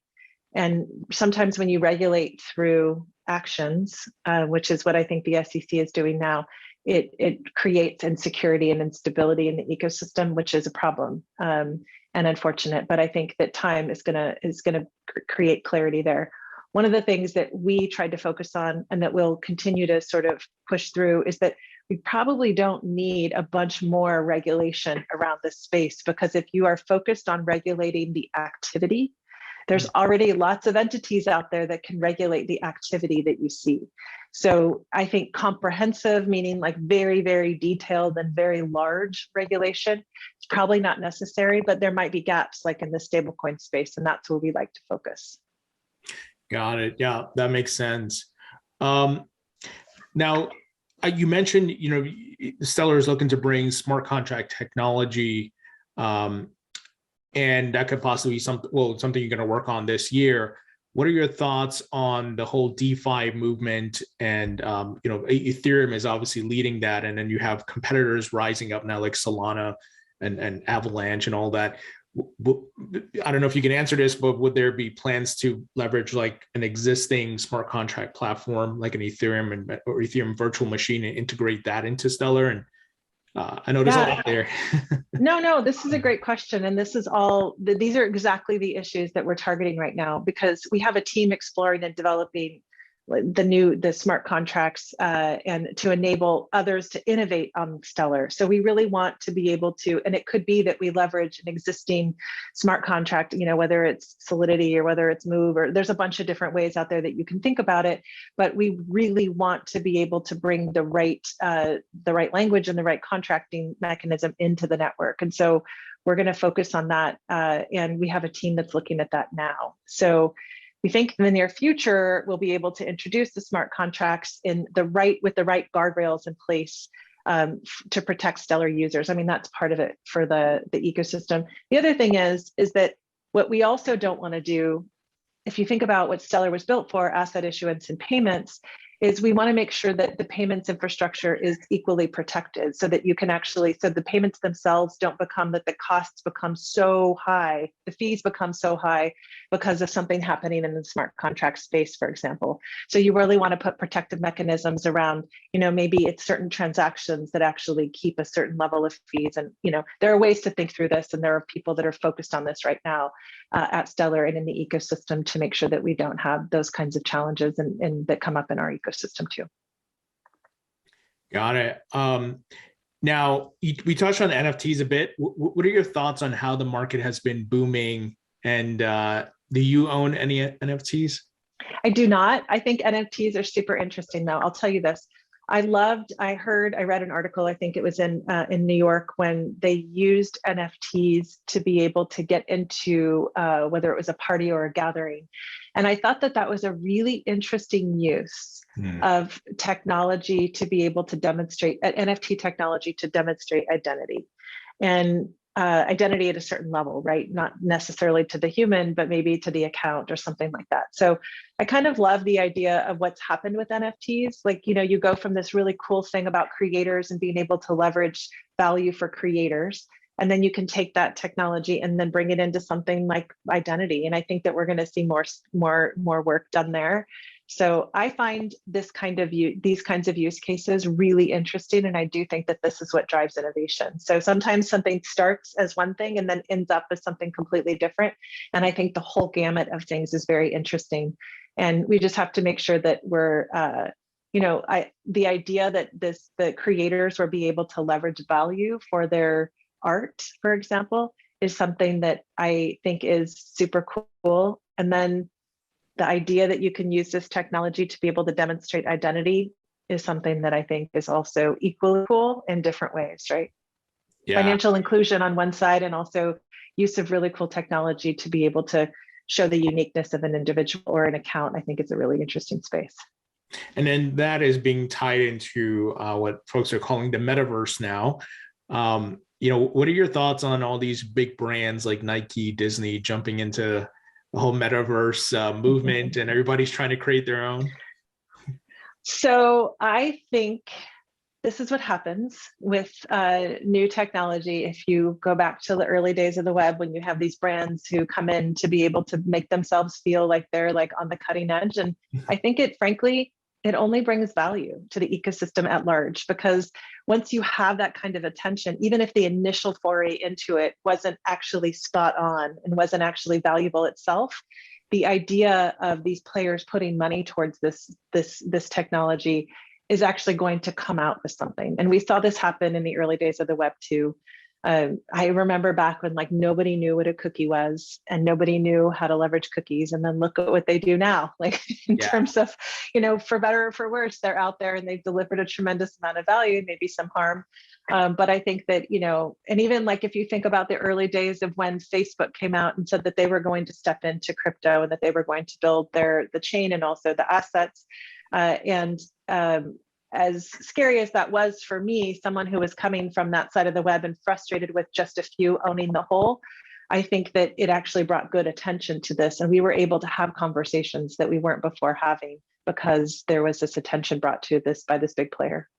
And sometimes when you regulate through actions, which is what I think the SEC is doing now, it creates insecurity and instability in the ecosystem, which is a problem and unfortunate. But I think that time is gonna create clarity there. One of the things that we tried to focus on, and that we'll continue to sort of push through, is that we probably don't need a bunch more regulation around this space, because if you are focused on regulating the activity, there's already lots of entities out there that can regulate the activity that you see. So I think comprehensive, meaning like very, very detailed and very large regulation, is probably not necessary, but there might be gaps like in the stablecoin space, and that's where we like to focus. Got it. Yeah, that makes sense. Now, you mentioned, Stellar is looking to bring smart contract technology, and that could possibly be something you're going to work on this year. What are your thoughts on the whole DeFi movement? And Ethereum is obviously leading that, and then you have competitors rising up now like Solana and Avalanche and all that. I don't know if you can answer this, but would there be plans to leverage like an existing smart contract platform like an Ethereum or Ethereum virtual machine and integrate that into Stellar? And I know there's a lot there. No, this is a great question. And these are exactly the issues that we're targeting right now, because we have a team exploring and developing the smart contracts and to enable others to innovate on Stellar. So we really want to be able to, and it could be that we leverage an existing smart contract, whether it's Solidity or whether it's Move, or there's a bunch of different ways out there that you can think about it. But we really want to be able to bring the right language and the right contracting mechanism into the network. And so we're going to focus on that. And we have a team that's looking at that now. So we think in the near future, we'll be able to introduce the smart contracts with the right guardrails in place to protect Stellar users. I mean, that's part of it for the ecosystem. The other thing is that what we also don't want to do, if you think about what Stellar was built for, asset issuance and payments, is we want to make sure that the payments infrastructure is equally protected, so that you can so the payments themselves don't become that the costs become so high, the fees become so high because of something happening in the smart contract space, for example. So you really want to put protective mechanisms around, maybe it's certain transactions that actually keep a certain level of fees. And, there are ways to think through this, and there are people that are focused on this right now at Stellar and in the ecosystem to make sure that we don't have those kinds of challenges and that come up in our ecosystem too. Got it. Now, we touched on NFTs a bit. What are your thoughts on how the market has been booming? And do you own any NFTs? I do not. I think NFTs are super interesting, though. I'll tell you this. I read an article, I think it was in New York, when they used NFTs to be able to get into whether it was a party or a gathering. And I thought that was a really interesting use of technology to be able to demonstrate, NFT technology to demonstrate identity. And identity at a certain level, right? Not necessarily to the human, but maybe to the account or something like that. So I kind of love the idea of what's happened with NFTs. Like, you go from this really cool thing about creators and being able to leverage value for creators, and then you can take that technology and then bring it into something like identity. And I think that we're going to see more work done there. So I find these kinds of use cases really interesting, and I do think that this is what drives innovation. So sometimes something starts as one thing and then ends up as something completely different. And I think the whole gamut of things is very interesting. And we just have to make sure that we're, the idea that the creators will be able to leverage value for their art, for example, is something that I think is super cool. And then the idea that you can use this technology to be able to demonstrate identity is something that I think is also equally cool in different ways, right? Yeah. Financial inclusion on one side, and also use of really cool technology to be able to show the uniqueness of an individual or an account, I think is a really interesting space. And then that is being tied into what folks are calling the metaverse now. What are your thoughts on all these big brands like Nike, Disney jumping into the whole metaverse movement, and everybody's trying to create their own? So I think this is what happens with new technology. If you go back to the early days of the web, when you have these brands who come in to be able to make themselves feel like they're like on the cutting edge. And I think frankly, it only brings value to the ecosystem at large, because once you have that kind of attention, even if the initial foray into it wasn't actually spot on and wasn't actually valuable itself, the idea of these players putting money towards this technology is actually going to come out with something. And we saw this happen in the early days of the web too. I remember back when like nobody knew what a cookie was and nobody knew how to leverage cookies. And then look at what they do now, like in terms of, for better or for worse, they're out there and they've delivered a tremendous amount of value, maybe some harm. But I think that, and even like if you think about the early days of when Facebook came out and said that they were going to step into crypto and that they were going to build the chain and also the assets. As scary as that was for me, someone who was coming from that side of the web and frustrated with just a few owning the whole, I think that it actually brought good attention to this. And we were able to have conversations that we weren't before having because there was this attention brought to this by this big player.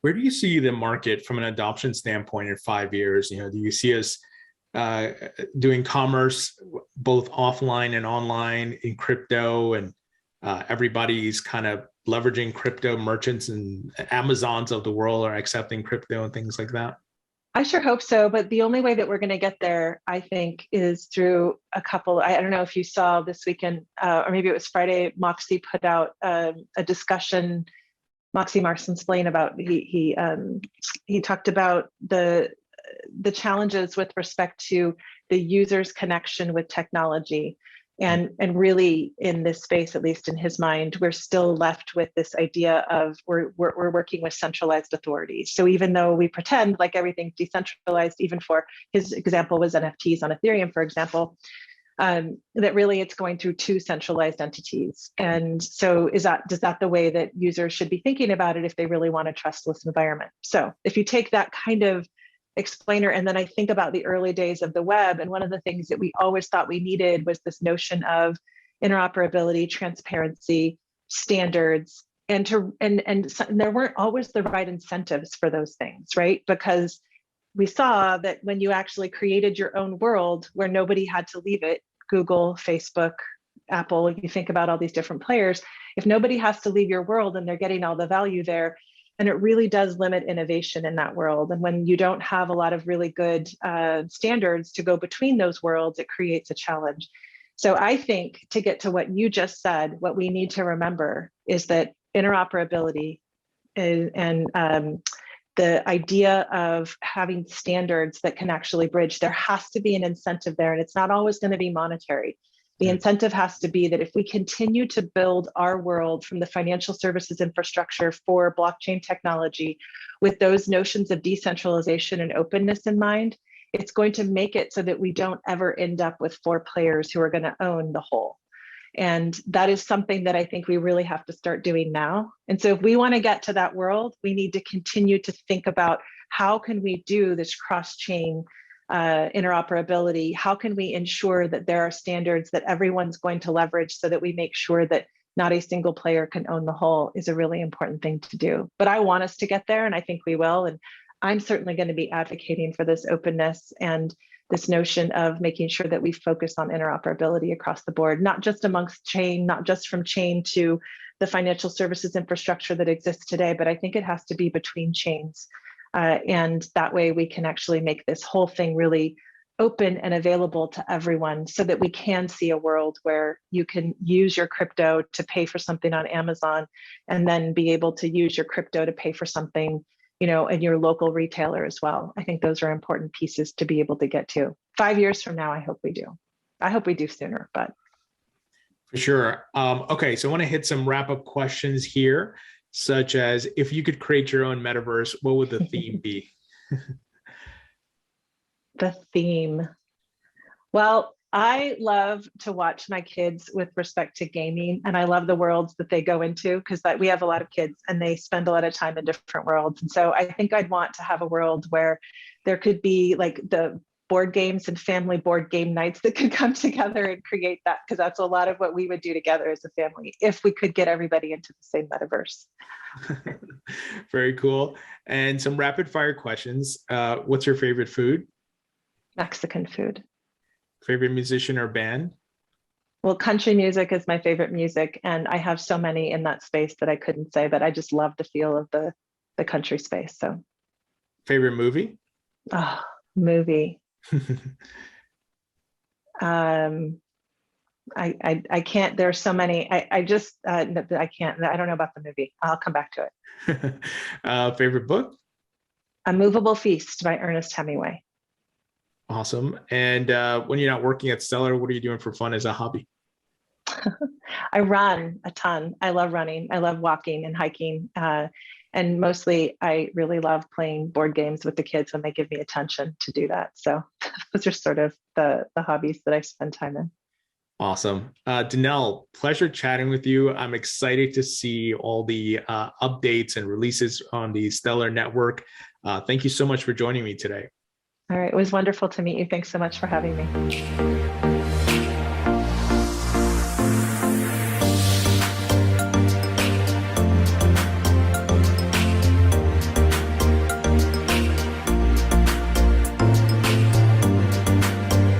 Where do you see the market from an adoption standpoint in 5 years? Do you see us doing commerce both offline and online in crypto, and everybody's kind of leveraging crypto, merchants and Amazons of the world are accepting crypto and things like that? I sure hope so. But the only way that we're going to get there, I think, is through a couple. I don't know if you saw this weekend, or maybe it was Friday, Moxie put out a discussion. Moxie Marson about he talked about the challenges with respect to the user's connection with technology. And really in this space, at least in his mind, we're still left with this idea of we're working with centralized authorities. So even though we pretend like everything's decentralized, even for his example was NFTs on Ethereum, for example, that really it's going through two centralized entities. And so does that the way that users should be thinking about it if they really want a trustless environment? So if you take that kind of explainer, and then I think about the early days of the web, and one of the things that we always thought we needed was this notion of interoperability, transparency, standards, and there weren't always the right incentives for those things, right? Because we saw that when you actually created your own world where nobody had to leave it, Google, Facebook, Apple, you think about all these different players, if nobody has to leave your world and they're getting all the value there, and it really does limit innovation in that world. And when you don't have a lot of really good standards to go between those worlds, it creates a challenge. So I think to get to what you just said, what we need to remember is that interoperability and the idea of having standards that can actually bridge, there has to be an incentive there, and it's not always going to be monetary. The incentive has to be that if we continue to build our world from the financial services infrastructure for blockchain technology with those notions of decentralization and openness in mind, it's going to make it so that we don't ever end up with 4 players who are going to own the whole. And that is something that I think we really have to start doing now. And so if we want to get to that world, we need to continue to think about how can we do this cross-chain interoperability? How can we ensure that there are standards that everyone's going to leverage so that we make sure that not a single player can own the whole is a really important thing to do. But I want us to get there, and I think we will. And I'm certainly going to be advocating for this openness and this notion of making sure that we focus on interoperability across the board, not just amongst chain, not just from chain to the financial services infrastructure that exists today, but I think it has to be between chains. And that way we can actually make this whole thing really open and available to everyone so that we can see a world where you can use your crypto to pay for something on Amazon and then be able to use your crypto to pay for something, in your local retailer as well. I think those are important pieces to be able to get to. 5 years from now, I hope we do. I hope we do sooner, but. For sure. Okay, so I want to hit some wrap-up questions here, such as if you could create your own metaverse, what would the theme be? The theme. Well, I love to watch my kids with respect to gaming, and I love the worlds that they go into because we have a lot of kids and they spend a lot of time in different worlds. And so I think I'd want to have a world where there could be like the board games and family board game nights that could come together and create that, because that's a lot of what we would do together as a family if we could get everybody into the same metaverse. Very cool. And some rapid fire questions. What's your favorite food? Mexican food. Favorite musician or band? Well, country music is my favorite music, and I have so many in that space that I couldn't say, but I just love the feel of the country space. So, favorite movie? Oh, movie. I can't. There's so many. I just I can't. I don't know about the movie. I'll come back to it. Favorite book? A Movable Feast by Ernest Hemingway. Awesome. And when you're not working at Stellar, what are you doing for fun as a hobby? I run a ton. I love running. I love walking and hiking. And mostly I really love playing board games with the kids when they give me attention to do that. So those are sort of the hobbies that I spend time in. Awesome. Denelle, pleasure chatting with you. I'm excited to see all the updates and releases on the Stellar network. Thank you so much for joining me today. All right. It was wonderful to meet you. Thanks so much for having me.